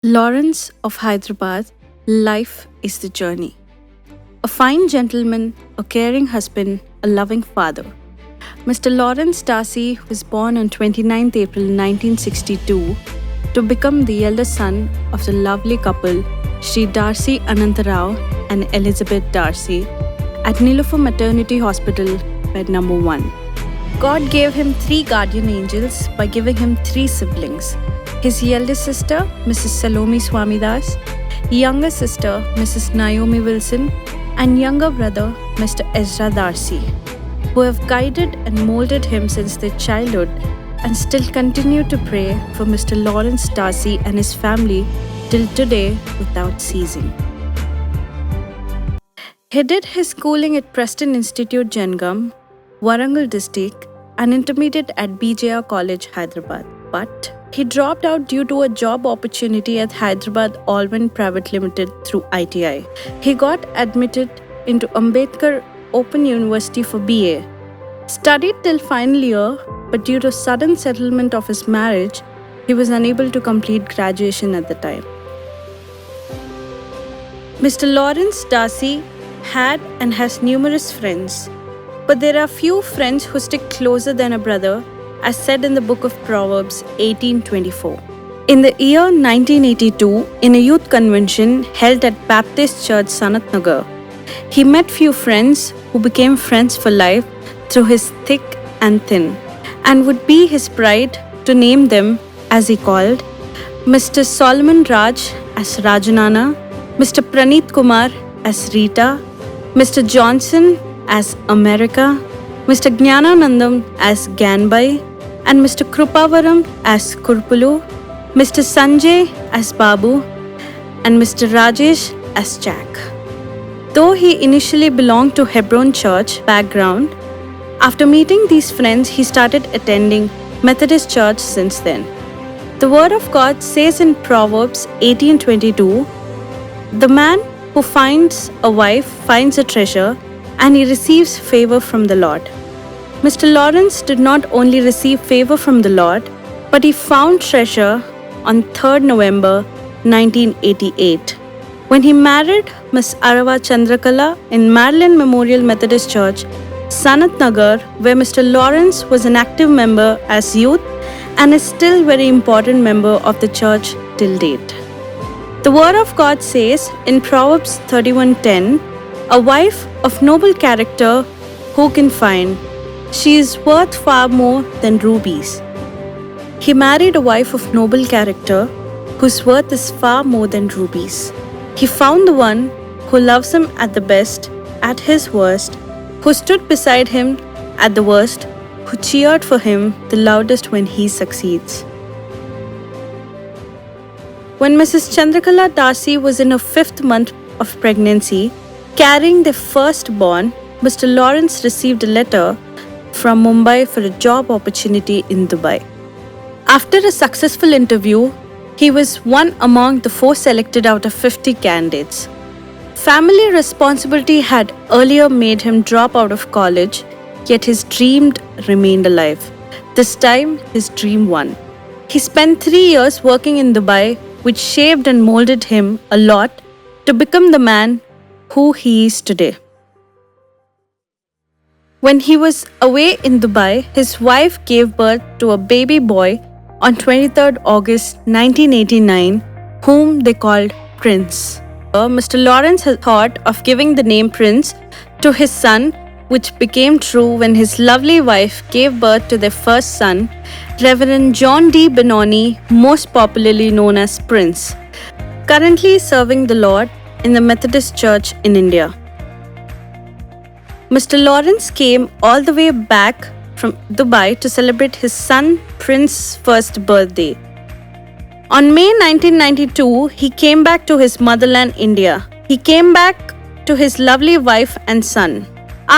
Lawrence of Hyderabad, life is the journey. A fine gentleman, a caring husband, a loving father. Mr. Lawrence Darcy was born on 29th April 1962 to become the eldest son of the lovely couple Sri Darcy Anantarao and Elizabeth Darcy at Nilofer Maternity Hospital, bed number 1. God gave him 3 guardian angels by giving him 3 siblings. His eldest sister, Mrs. Salome Swamidas, younger sister, Mrs. Naomi Wilson, and younger brother, Mr. Ezra Darcy, who have guided and molded him since their childhood and still continue to pray for Mr. Lawrence Darcy and his family till today without ceasing. He did his schooling at Preston Institute, Jangam, Warangal district, and intermediate at BJR College, Hyderabad. But he dropped out due to a job opportunity at Hyderabad Alwyn Private Limited through ITI. He got admitted into Ambedkar Open University for BA. Studied till final year, but due to sudden settlement of his marriage, he was unable to complete graduation at the time. Mr. Lawrence Darcy had and has numerous friends, but there are few friends who stick closer than a brother, as said in the book of Proverbs 18:24. In the year 1982, in a youth convention held at Baptist Church, Sanat Nagar, he met few friends who became friends for life through his thick and thin, and would be his pride to name them as he called Mr. Solomon Raj as Rajanana, Mr. Praneeth Kumar as Rita, Mr. Johnson as America, Mr. Jnananandam as Ganbai, and Mr. Krupavaram as Kurpulu, Mr. Sanjay as Babu, and Mr. Rajesh as Jack. Though he initially belonged to Hebron Church background, after meeting these friends, he started attending Methodist Church since then. The Word of God says in Proverbs 18:22, "The man who finds a wife finds a treasure, and he receives favor from the Lord." Mr. Lawrence did not only receive favor from the Lord, but he found treasure on 3rd November 1988 when he married Miss Arava Chandrakala in Maryland Memorial Methodist Church, Sanat Nagar, where Mr. Lawrence was an active member as youth and is still very important member of the church till date. The Word of God says in Proverbs 31:10, "A wife of noble character who can find? She is worth far more than rubies." He married a wife of noble character whose worth is far more than rubies. He found the one who loves him at the best, at his worst, who stood beside him at the worst, who cheered for him the loudest when he succeeds. When Mrs. Chandrakala Darcy was in her 5th month of pregnancy, carrying their firstborn, Mr. Lawrence received a letter from Mumbai for a job opportunity in Dubai. After a successful interview, he was one among the 4 selected out of 50 candidates. Family responsibility had earlier made him drop out of college, yet his dream remained alive. This time, his dream won. He spent 3 years working in Dubai, which shaped and molded him a lot to become the man who he is today. When he was away in Dubai, his wife gave birth to a baby boy on 23rd August 1989, whom they called Prince. Mr. Lawrence had thought of giving the name Prince to his son, which became true when his lovely wife gave birth to their first son, Reverend John D. Benoni, most popularly known as Prince, currently serving the Lord in the Methodist Church in India. Mr. Lawrence came all the way back from Dubai to celebrate his son Prince's first birthday. On May 1992, he came back to his motherland, India. He came back to his lovely wife and son.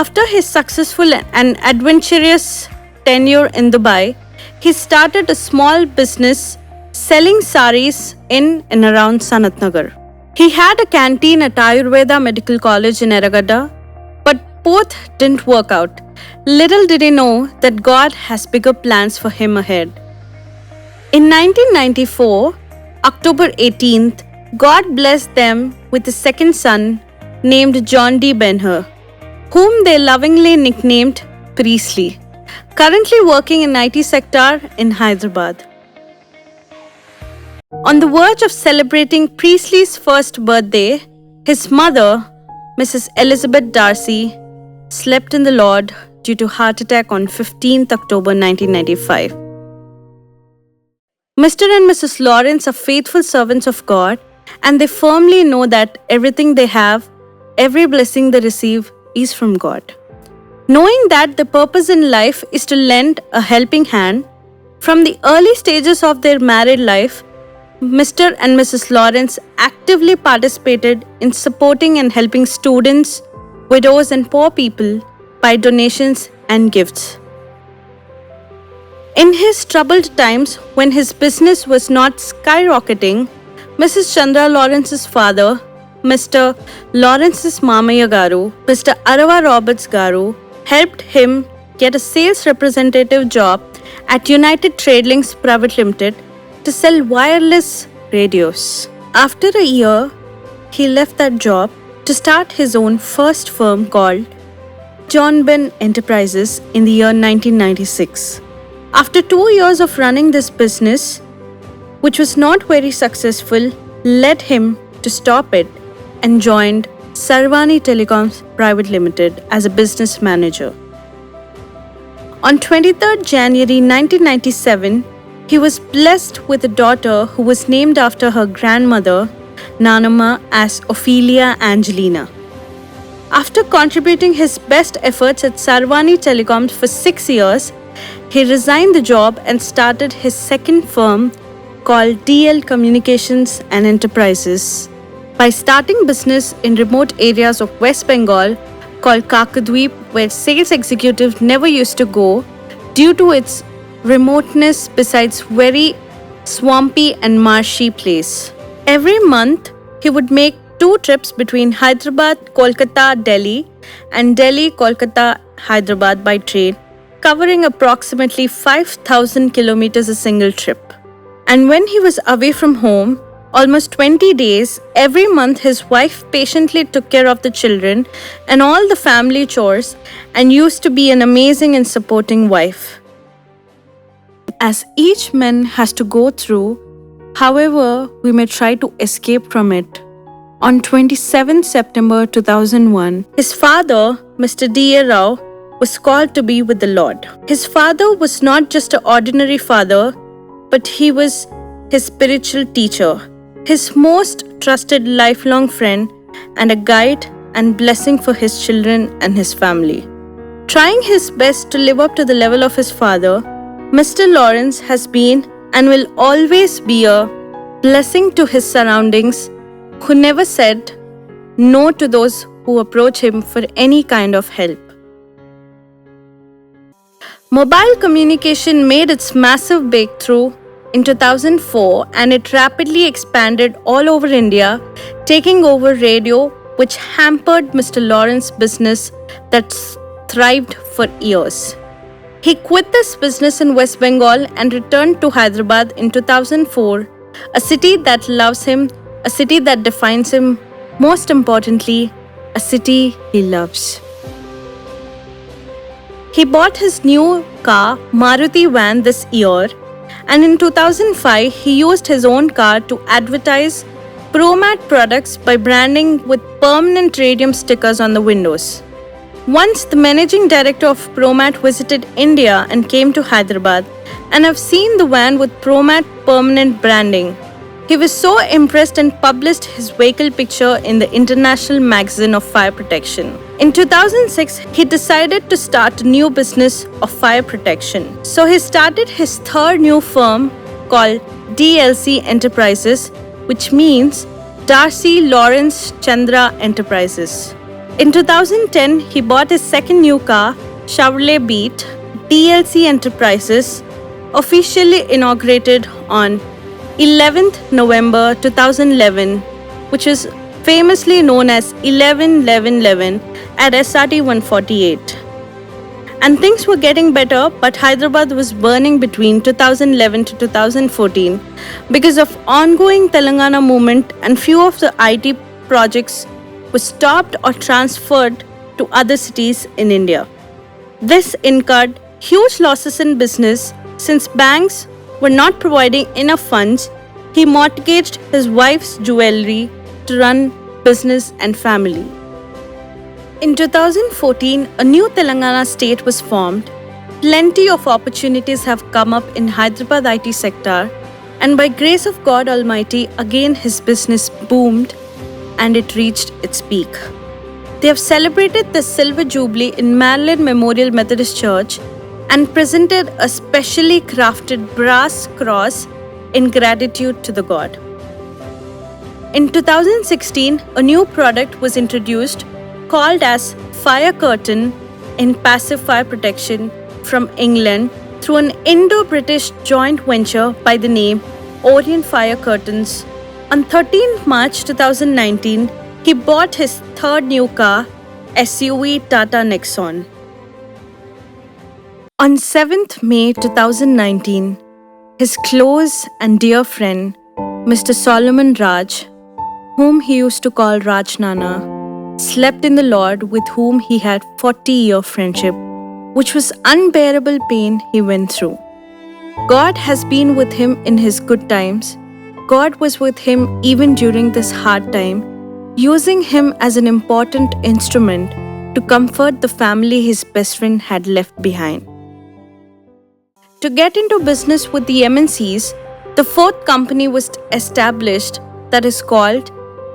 After his successful and adventurous tenure in Dubai, he started a small business selling saris in and around Sanat Nagar. He had a canteen at Ayurveda Medical College in Erragadda, but both didn't work out. Little did he know that God has bigger plans for him ahead. In 1994, October 18th, God blessed them with a second son named John D. Ben-Hur, whom they lovingly nicknamed Priestley, currently working in IT sector in Hyderabad. On the verge of celebrating Priestley's first birthday, his mother, Mrs. Elizabeth Darcy, slept in the Lord due to heart attack on 15th October 1995. Mr. and Mrs. Lawrence are faithful servants of God, and they firmly know that everything they have, every blessing they receive, is from God. Knowing that the purpose in life is to lend a helping hand, from the early stages of their married life, Mr. and Mrs. Lawrence actively participated in supporting and helping students, widows, and poor people by donations and gifts. In his troubled times, when his business was not skyrocketing, Mrs. Chandra Lawrence's father, Mr. Lawrence's Mamaya Garu, Mr. Arava Roberts Garu, helped him get a sales representative job at United Trade Links Private Limited to sell wireless radios. After a year, he left that job to start his own first firm called John Ben Enterprises in the year 1996. After 2 years of running this business, which was not very successful, led him to stop it and joined Sarvani Telecoms Private Limited as a business manager. On 23rd January 1997, he was blessed with a daughter who was named after her grandmother, Nanama, as Ophelia Angelina. After contributing his best efforts at Sarvani Telecoms for 6 years, he resigned the job and started his second firm called DL Communications and Enterprises by starting business in remote areas of West Bengal called Kakadweep, where sales executives never used to go due to its remoteness besides very swampy and marshy place. Every month, he would make 2 trips between Hyderabad, Kolkata, Delhi and Delhi, Kolkata, Hyderabad by train, covering approximately 5,000 kilometers a single trip. And when he was away from home, almost 20 days, every month his wife patiently took care of the children and all the family chores and used to be an amazing and supporting wife. As each man has to go through, however, we may try to escape from it. On 27 September 2001, his father, Mr. D.A. Rao, was called to be with the Lord. His father was not just an ordinary father, but he was his spiritual teacher, his most trusted lifelong friend, and a guide and blessing for his children and his family. Trying his best to live up to the level of his father, Mr. Lawrence has been and will always be a blessing to his surroundings, who never said no to those who approach him for any kind of help. Mobile communication made its massive breakthrough in 2004 and it rapidly expanded all over India, taking over radio, which hampered Mr. Lawrence's business that thrived for years. He quit this business in West Bengal and returned to Hyderabad in 2004, a city that loves him, a city that defines him, most importantly, a city he loves. He bought his new car, Maruti van, this year, and in 2005, he used his own car to advertise Promat products by branding with permanent radium stickers on the windows. Once the managing director of Promat visited India and came to Hyderabad, and I've seen the van with Promat permanent branding. He was so impressed and published his vehicle picture in the International Magazine of Fire Protection. In 2006, he decided to start a new business of fire protection. So he started his third new firm called DLC Enterprises, which means Darcy Lawrence Chandra Enterprises. In 2010, he bought his second new car, Chevrolet Beat. DLC Enterprises officially inaugurated on 11th November 2011, which is famously known as 11-11-11 at SRT 148. And things were getting better, but Hyderabad was burning between 2011 to 2014 because of ongoing Telangana movement, and few of the IT projects were stopped or transferred to other cities in India. This incurred huge losses in business since banks were not providing enough funds. He mortgaged his wife's jewelry to run business and family. In 2014, a new Telangana state was formed. Plenty of opportunities have come up in Hyderabad IT sector, and by grace of God Almighty, again his business boomed and it reached its peak. They have celebrated the Silver Jubilee in Maryland Memorial Methodist Church and presented a specially crafted brass cross in gratitude to the God. In 2016, a new product was introduced called as Fire Curtain in passive fire protection from England through an Indo-British joint venture by the name Orient Fire Curtains. On 13 March 2019, he bought his third new car, SUV Tata Nexon. On 7th May 2019, his close and dear friend, Mr. Solomon Raj, whom he used to call Raj Nana, slept in the Lord, with whom he had 40-year friendship, which was unbearable pain he went through. God has been with him in his good times. God was with him even during this hard time, using him as an important instrument to comfort the family his best friend had left behind. To get into business with the MNCs, the fourth company was established, that is called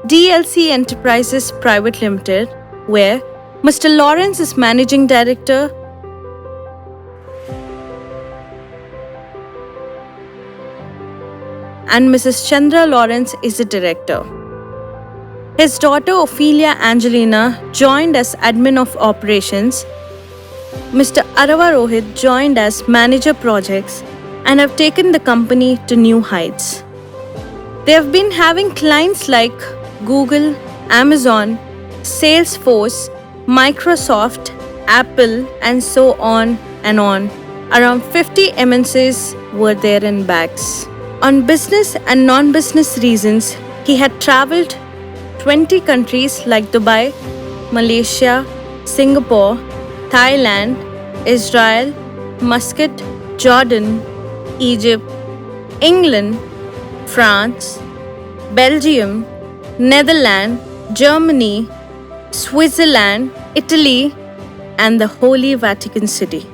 DLC Enterprises Private Limited, where Mr. Lawrence is Managing Director and Mrs. Chandra Lawrence is the Director. His daughter Ophelia Angelina joined as Admin of Operations. Mr. Arava Rohit joined as Manager Projects and have taken the company to new heights. They have been having clients like Google, Amazon, Salesforce, Microsoft, Apple, and so on and on. Around 50 MNCs were there in bags. On business and non-business reasons, he had traveled 20 countries like Dubai, Malaysia, Singapore, Thailand, Israel, Muscat, Jordan, Egypt, England, France, Belgium, Netherlands, Germany, Switzerland, Italy, and the Holy Vatican City.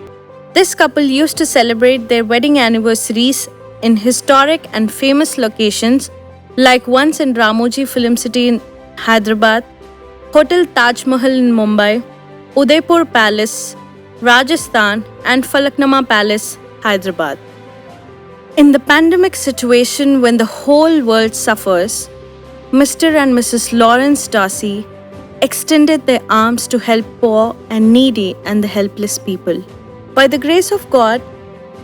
This couple used to celebrate their wedding anniversaries in historic and famous locations like once in Ramoji Film City in Hyderabad, Hotel Taj Mahal in Mumbai, Udaipur Palace, Rajasthan, and Falaknuma Palace, Hyderabad. In the pandemic situation when the whole world suffers, Mr. and Mrs. Lawrence Darcy extended their arms to help poor and needy and the helpless people. By the grace of God,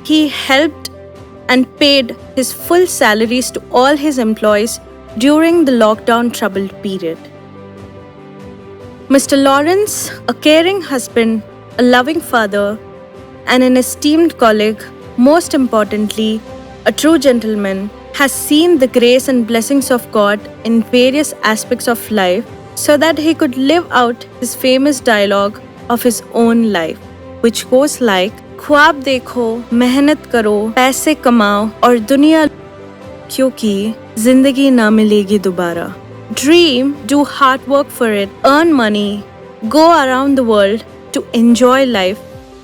he helped and paid his full salaries to all his employees during the lockdown troubled period. Mr. Lawrence, a caring husband, a loving father, and an esteemed colleague, most importantly, a true gentleman, has seen the grace and blessings of God in various aspects of life so that he could live out his famous dialogue of his own life, which goes like, ख्वाब देखो, मेहनत करो, पैसे कमाओ और दुनिया क्योंकि जिंदगी ना मिलेगी दोबारा. Dream, do hard work for it, earn money, go around the world to enjoy life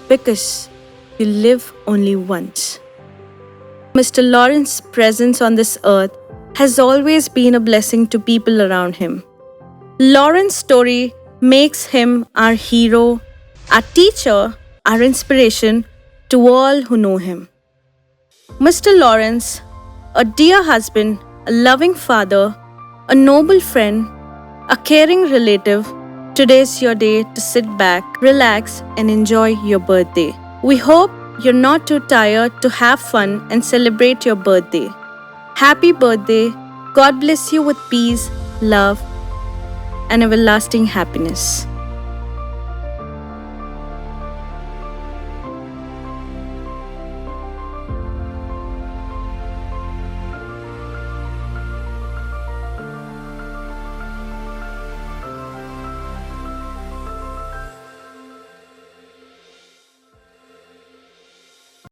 because you live only once. Mr. Lawrence's presence on this earth has always been a blessing to people around him. Lawrence's story makes him our hero, our teacher, our inspiration to all who know him. Mr. Lawrence, a dear husband, a loving father, a noble friend, a caring relative, today's your day to sit back, relax, and enjoy your birthday. We hope you're not too tired to have fun and celebrate your birthday. Happy birthday. God bless you with peace, love, and everlasting happiness.